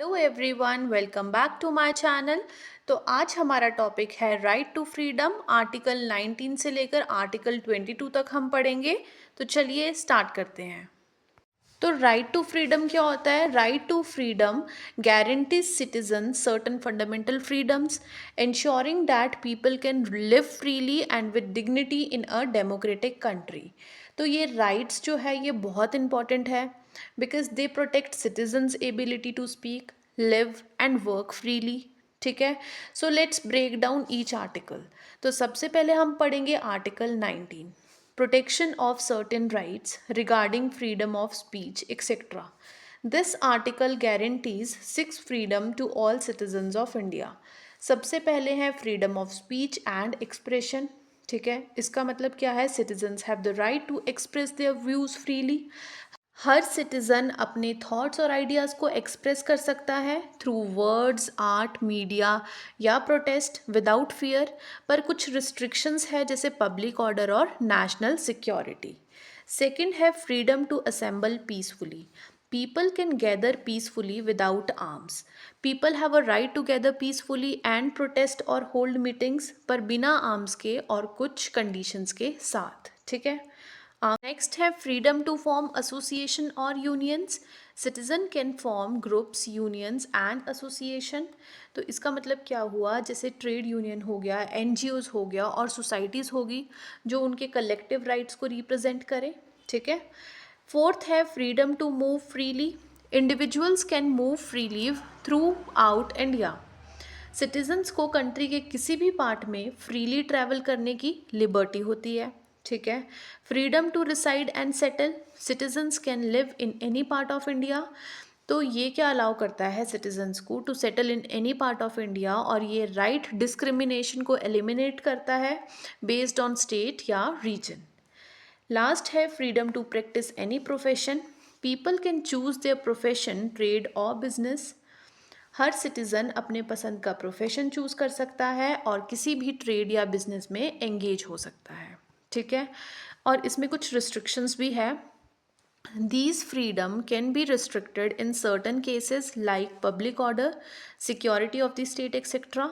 Hello everyone, welcome back to my channel. तो आज हमारा टॉपिक है राइट टू फ्रीडम। आर्टिकल 19 से लेकर आर्टिकल 22 तक हम पढ़ेंगे। तो चलिए स्टार्ट करते हैं। तो राइट टू फ्रीडम क्या होता है? Right to freedom guarantees citizens certain fundamental freedoms, ensuring that people can live freely and with dignity in a democratic country. तो ये rights जो है ये बहुत important है because they protect citizens' ability to speak, live and work freely. ठीक है, so let's break down each article. तो सबसे पहले हम पढ़ेंगे article 19, protection of certain rights regarding freedom of speech, etc. This article guarantees six freedom to all citizens of India. सबसे पहले है freedom of speech and expression। ठीक है, इसका मतलब क्या है? Citizens have the right to express their views freely. हर सिटीज़न अपने थॉट्स और आइडियाज़ को एक्सप्रेस कर सकता है थ्रू वर्ड्स, आर्ट, मीडिया या प्रोटेस्ट विदाउट फियर। पर कुछ रिस्ट्रिक्शंस है जैसे पब्लिक ऑर्डर और नेशनल सिक्योरिटी। सेकंड है freedom to assemble peacefully. People can gather peacefully without arms. People have a right to gather peacefully and protest or hold meetings पर बिना arms के और कुछ कंडीशंस के साथ। ठीक है, नेक्स्ट है फ्रीडम टू फॉर्म एसोसिएशन और unions. Citizen can form groups, unions and association. तो इसका मतलब क्या हुआ? जैसे ट्रेड यूनियन हो गया, एनजीओज हो गया और सोसाइटीज़ होगी जो उनके कलेक्टिव राइट्स को रिप्रेजेंट करे। ठीक है, फोर्थ है freedom to move freely. Individuals can move freely throughout India. Citizens को कंट्री के किसी भी पार्ट में फ्रीली ट्रैवल करने की लिबर्टी होती है। ठीक है, freedom to reside and settle. Citizens can live in any part of India. तो ये क्या अलाउ करता है सिटीजन्स को to settle in any part of India, और ये राइट डिस्क्रिमिनेशन को एलिमिनेट करता है बेस्ड ऑन स्टेट या रीजन। लास्ट है freedom to practise any profession. People can choose their profession, trade और बिजनेस। हर सिटीज़न अपने पसंद का प्रोफेशन चूज़ कर सकता है और किसी भी ट्रेड या बिजनेस में एंगेज हो सकता है। ठीक है, और इसमें कुछ रिस्ट्रिक्शंस भी है। These freedom can be restricted in certain cases like public order, security of the state, etc.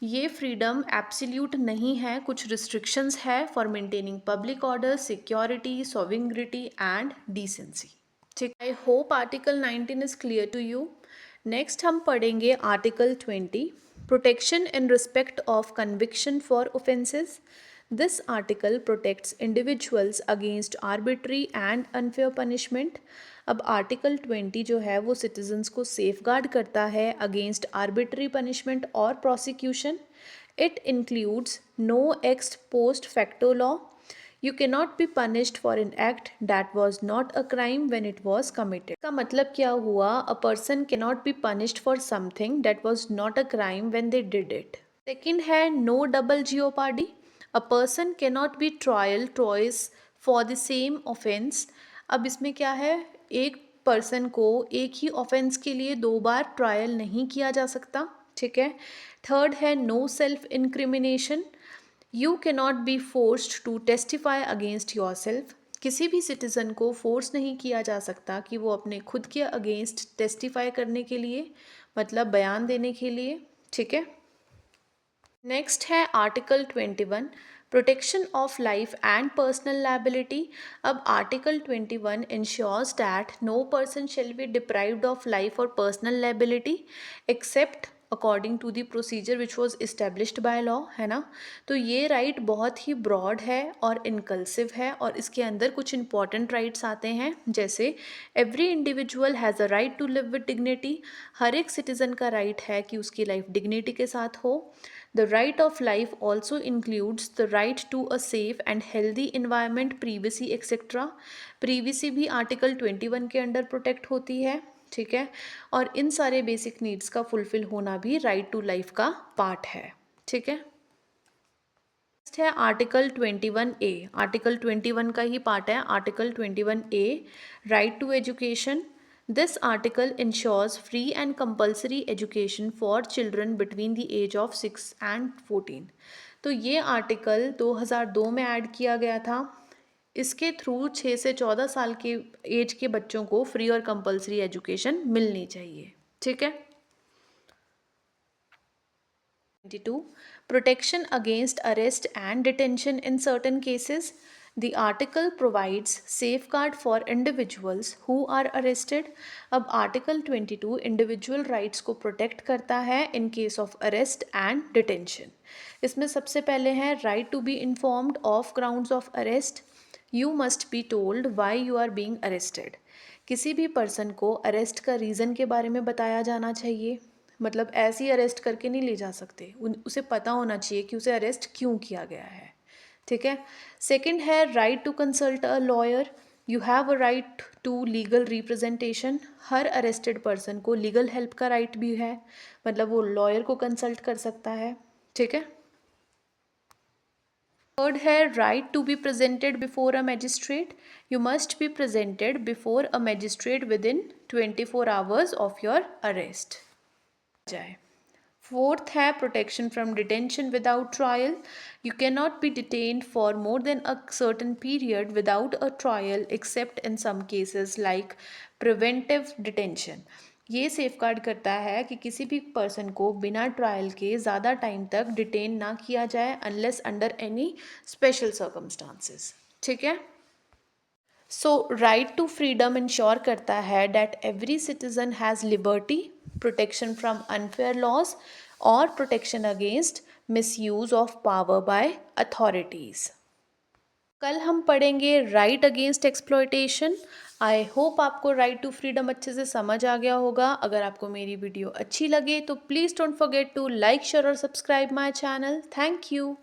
ये फ्रीडम एब्सोल्यूट नहीं है, कुछ रिस्ट्रिक्शंस है for maintaining public order, security, sovereignty and decency. ठीक, I hope article 19 is clear to you. Next हम पढ़ेंगे article 20, protection in respect of conviction for offences. This article protects individuals against arbitrary and unfair punishment. अब article 20 जो है वो citizens को safeguard करता है अगेंस्ट आर्बिट्री पनिशमेंट और prosecution. It includes no ex post facto law. You cannot be punished for an act that was not a crime when it was committed. का मतलब क्या हुआ? A person cannot be punished for something that was not a crime when they did it. Second है no double jeopardy. A person cannot be trial twice for the same offense. अब इसमें क्या है? एक पर्सन को एक ही offence के लिए दो बार ट्रायल नहीं किया जा सकता। ठीक है, थर्ड है no self incrimination. You cannot be forced to testify against your self. किसी भी सिटीज़न को फोर्स नहीं किया जा सकता कि वो अपने खुद के अगेंस्ट टेस्टिफाई करने के लिए, मतलब बयान देने के लिए। ठीक है, नेक्स्ट है article 21, protection of life and personal liability. अब article 21 ensures that no person shall be deprived of life और personal liability except according to the procedure which was established by law, है ना। तो ये राइट बहुत ही broad है और इनकल्सिव है, और इसके अंदर कुछ इंपॉर्टेंट राइट्स आते हैं जैसे every individual has a right to live with dignity. हर एक सिटीज़न का राइट है कि उसकी लाइफ डिग्निटी के साथ हो। The right of life also includes the right to a safe and healthy environment, privacy, etc. Privacy भी आर्टिकल 21 के अंडर प्रोटेक्ट होती है। ठीक है, और इन सारे बेसिक नीड्स का फुलफिल होना भी राइट टू लाइफ का पार्ट है। ठीक है, नेक्स्ट है आर्टिकल 21A। आर्टिकल 21 का ही पार्ट है article 21A, right to education. This article ensures free and compulsory education for children between the age of 6 and 14. तो ये आर्टिकल 2002 में ऐड किया गया था। इसके थ्रू 6 से 14 साल के एज के बच्चों को फ्री और कंपलसरी एजुकेशन मिलनी चाहिए। ठीक है, 22. Protection against arrest and detention in certain cases. The article provides safeguard for individuals who are arrested. अब आर्टिकल 22 इंडिविजुअल राइट्स को प्रोटेक्ट करता है in case of arrest and detention. इसमें सबसे पहले है right to be informed of grounds of arrest. You must be told why you are being arrested. किसी भी पर्सन को अरेस्ट का रीज़न के बारे में बताया जाना चाहिए. मतलब ऐसे ही अरेस्ट करके नहीं ले जा सकते, उसे पता होना चाहिए कि उसे अरेस्ट क्यों किया गया है. ठीक है. सेकंड है right to consult a lawyer. You have a right to legal representation. हर अरेस्टेड पर्सन को लीगल हेल्प का राइट भी है, मतलब वो लॉयर को कंसल्ट कर सकता है. ठीक है. थर्ड है right to be presented before a magistrate. You must be presented before a magistrate within 24 hours of your arrest जाए. फोर्थ है protection from detention without trial. You can not be detained for more than a certain period without a trial except in some cases like preventive detention. ये safeguard करता है कि किसी भी person को बिना ट्रायल के ज़्यादा टाइम तक डिटेन ना किया जाए unless under any special circumstances. ठीक है. So right to freedom ensure करता है that every citizen has liberty, protection from unfair laws और protection against misuse of power by authorities. कल हम पढ़ेंगे right against exploitation. I hope आपको right to freedom अच्छे से समझ आ गया होगा. अगर आपको मेरी वीडियो अच्छी लगे तो please don't forget to like share और subscribe my channel. Thank you.